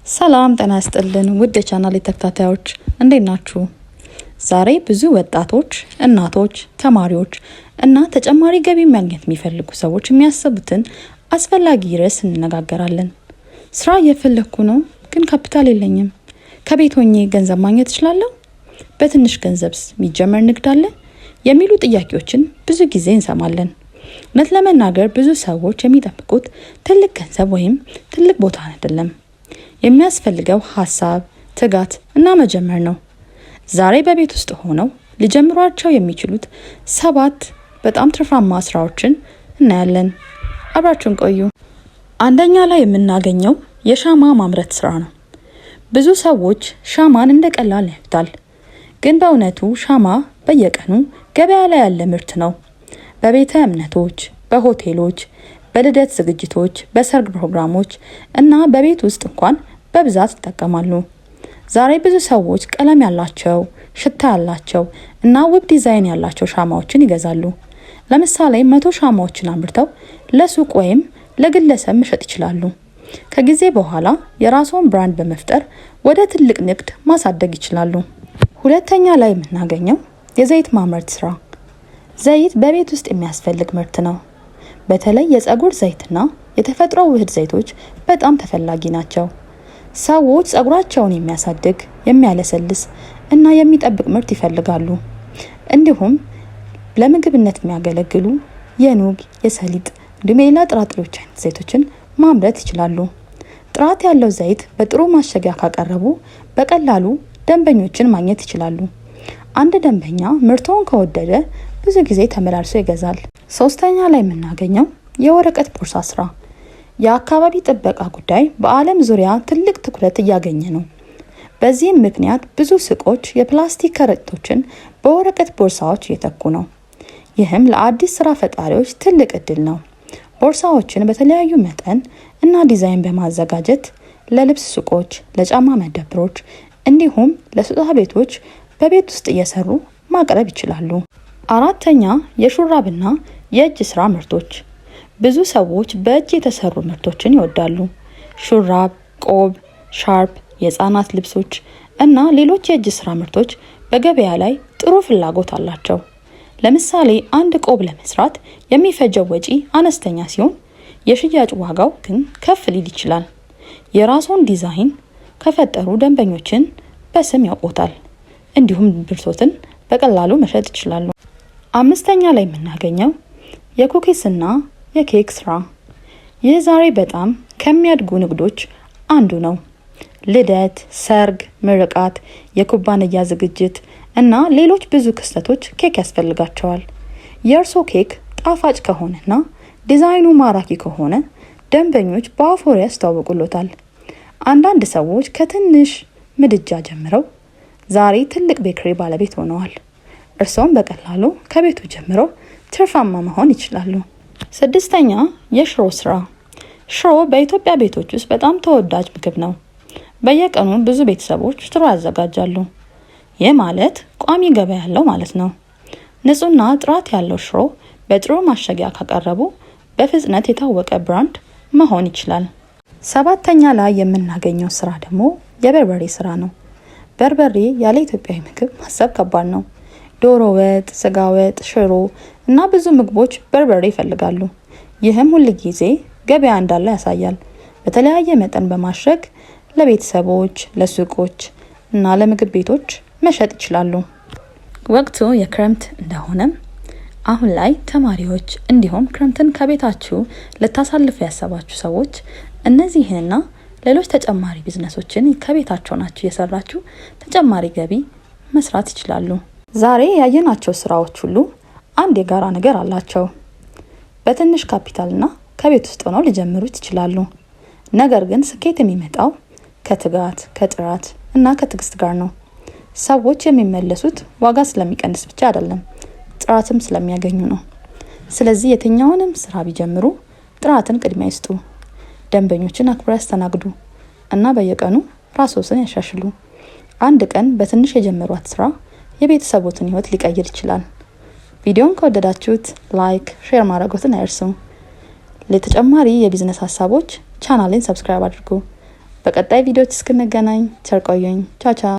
ሰላም ጤና ይስጥልን ውድ የቻናሌ ተከታታዮች እንዴት ናችሁ? ዛሬ ብዙ ወጣቶች፣ እናቶች፣ ተማሪዎች እና ተጨማሪ ገቢ ማግኘት የሚፈልጉ ሰዎች የሚያስቡትን አስፈላጊ ርዕስ እንነጋገራለን። ስራ እየፈለኩ ነው ግን ካፒታል የለኝም። ከቤት ሆኜ ገንዘብ ማግኘት እችላለሁ? በትንሽ ገንዘብስ የሚጀመር ንግድ አለ? የሚሉ ጥያቄዎችን ብዙ ጊዜ እንሰማለን። እውነት ለመናገር ብዙ ሰዎች የሚጠብቁት ትልቅ ገንዘብ ወይም ትልቅ ቦታ አይደለም። የሚያስፈልገው ሀሳብ፣ ትጋት እና መጀመር ነው። ዛሬ በቤት ውስጥ ሆነው ሊጀምሯቸው የሚችሉት 7 በጣም ትርፋማ ስራዎችን እናያለን። አብራችሁን ቆዩ። አንደኛ ላይ የምናገኘው የሻማ ማምረት ስራ ነው። ብዙ ሰዎች ሻማን እንደ ቀላል ያዩታል፣ ግን በእውነቱ ሻማ በየቀኑ ገበያ ላይ ያለ ምርት ነው። በቤተ እምነቶች፣ በሆቴሎች፣ በልደት ዝግጅቶች፣ በሰርግ ፕሮግራሞች እና በቤት ውስጥ እንኳን በብዛት ይጠቀማሉ። ዛሬ ብዙ ሰዎች ቀለም ያላቸው፣ ሽታ ያላቸው እና ውብ ዲዛይን ያላቸው ሻማዎችን ይገዛሉ። ለምሳሌ 100 ሻማዎችን አምርተው ለሱቅ ወይም ለግለሰብ መሸጥ ይችላሉ። ከጊዜ በኋላ የራስዎን ብራንድ በመፍጠር ወደ ትልቅ ንግድ ማሳደግ ይችላሉ። ሁለተኛ ላይ የምናገኘው የዘይት ማምረት ስራ። ዘይት በቤት ውስጥ የሚያስፈልግ ምርት ነው። በተለይ የፀጉር ዘይትና የተፈጥሮ ውህድ ዘይቶች በጣም ተፈላጊ ናቸው። ሰዎች ፀጉራቸውን የሚያሳድግ፣ የሚያለሰልስ እና የሚጠብቅ ምርት ይፈልጋሉ። እንዲሁም ለምግብነት የሚያገለግሉ የኑግ፣ የሰሊጥ እንዲሁም የሌላ ጥራጥሬዎች አይነት ዘይቶችን ማምረት ይችላሉ። ጥራት ያለው ዘይት በጥሩ ማሸጊያ ካቀረቡ በቀላሉ ደንበኞችን ማግኘት ይችላሉ። አንድ ደንበኛ ምርቶን ከወደደ ብዙ ጊዜ ተመላልሶ ይገዛል። ሶስተኛ ላይ የምናገኘው የወረቀት ቦርሳ ስራ። የአካባቢ ጥበቃ ጉዳይ በዓለም ዙሪያ ትልቅ ትኩረት እያገኘ ነው። በዚህም ምክንያት ብዙ ሱቆች የፕላስቲክ ከረጢቶችን በወረቀት ቦርሳዎች እየተኩ ነው። ይህም ለአዲስ ስራ ፈጣሪዎች ትልቅ እድል ነው። ቦርሳዎችን በተለያዩ መጠን እና ዲዛይን በማዘጋጀት ለልብስ ሱቆች፣ ለጫማ መደብሮች እንዲሁም ለስጦታ ቤቶች በቤት ውስጥ እየሰሩ ማቅረብ ይችላሉ። አራተኛ የሹራብና የእጅ ስራ ምርቶች። ብዙ ሰዎች በእጅ የተሰሩ ምርቶችን ይወዳሉ። ሹራብ፣ ቆብ፣ ሻርፕ፣ የህፃናት ልብሶች እና ሌሎች የእጅ ስራ ምርቶች በገበያ ላይ ጥሩ ፍላጎት አላቸው። ለምሳሌ አንድ ቆብ ለመስራት የሚፈጀው ወጪ አነስተኛ ሲሆን የሽያጭ ዋጋው ግን ከፍ ሊል ይችላል። የራስዎን ዲዛይን ከፈጠሩ ደንበኞችን በስም ያውቁታል፣ እንዲሁም ምርቶትን በቀላሉ መሸጥ ይችላሉ። አምስተኛ ላይ የምናገኘው የኩኪስና የኬክ ስራ። ይህ ዛሬ በጣም ከሚያድጉ ንግዶች አንዱ ነው። ልደት፣ ሰርግ፣ ምርቃት፣ የኩባንያ ዝግጅት እና ሌሎች ብዙ ክስተቶች ኬክ ያስፈልጋቸዋል። የእርስዎ ኬክ ጣፋጭ ከሆነና ዲዛይኑ ማራኪ ከሆነ ደንበኞች በአፎር ያስተዋውቁሎታል። አንዳንድ ሰዎች ከትንሽ ምድጃ ጀምረው ዛሬ ትልቅ ቤከሪ ባለቤት ሆነዋል። እርስዎም በቀላሉ ከቤቱ ጀምረው ትርፋማ መሆን ይችላሉ። ስድስተኛ የሽሮ ስራ። ሽሮ በኢትዮጵያ ቤቶች ውስጥ በጣም ተወዳጅ ምግብ ነው። በየቀኑ ብዙ ቤተሰቦች ሽሮ ያዘጋጃሉ። ይህ ማለት ቋሚ ገበያ ያለው ማለት ነው። ንጹህና ጥራት ያለው ሽሮ በጥሩ ማሸጊያ ካቀረቡ በፍጥነት የታወቀ ብራንድ መሆን ይችላል። ሰባተኛ ላይ የምናገኘው ስራ ደግሞ የበርበሬ ስራ ነው። በርበሬ ያለ ኢትዮጵያዊ ምግብ ማሰብ ከባድ ነው። ዶሮ ወጥ፣ ስጋ ወጥ፣ ሽሮ እና ብዙ ምግቦች በርበሬ ይፈልጋሉ። ይህም ሁል ጊዜ ገበያ እንዳለ ያሳያል። በተለያየ መጠን በማሸግ ለቤተሰቦች፣ ለሱቆች እና ለምግብ ቤቶች መሸጥ ይችላሉ። ወቅቱ የክረምት እንደሆነም አሁን ላይ ተማሪዎች እንዲሁም ክረምትን ከቤታችሁ ልታሳልፉ ያሰባችሁ ሰዎች እነዚህንና ሌሎች ተጨማሪ ቢዝነሶችን ከቤታቸው ናችሁ እየሰራችሁ ተጨማሪ ገቢ መስራት ይችላሉ። ዛሬ ያየናቸው ስራዎች ሁሉ አንድ የጋራ ነገር አላቸው። በትንሽ ካፒታልና ከቤት ውስጥ ሆነው ሊጀምሩት ይችላሉ። ነገር ግን ስኬት የሚመጣው ከትጋት፣ ከጥራት እና ከትዕግስት ጋር ነው። ሰዎች የሚመለሱት ዋጋ ስለሚቀንስ ብቻ አይደለም፣ ጥራትም ስለሚያገኙ ነው። ስለዚህ የትኛውንም ስራ ቢጀምሩ ጥራትን ቅድሚያ ይስጡ፣ ደንበኞችን አክብረው ያስተናግዱ እና በየቀኑ ራስዎን ያሻሽሉ። አንድ ቀን በትንሽ የጀመሯት ስራ የቤተሰቦትን ህይወት ሊቀይር ይችላል። ቪዲዮን ከወደዳችሁት ላይክ፣ ሼር ማድረግዎትን አይርሱ። ለተጨማሪ የቢዝነስ ሀሳቦች ቻናሌን ሰብስክራይብ አድርጉ። በቀጣይ ቪዲዮዎች እስክንገናኝ ቸር ቆዩኝ። ቻው ቻው።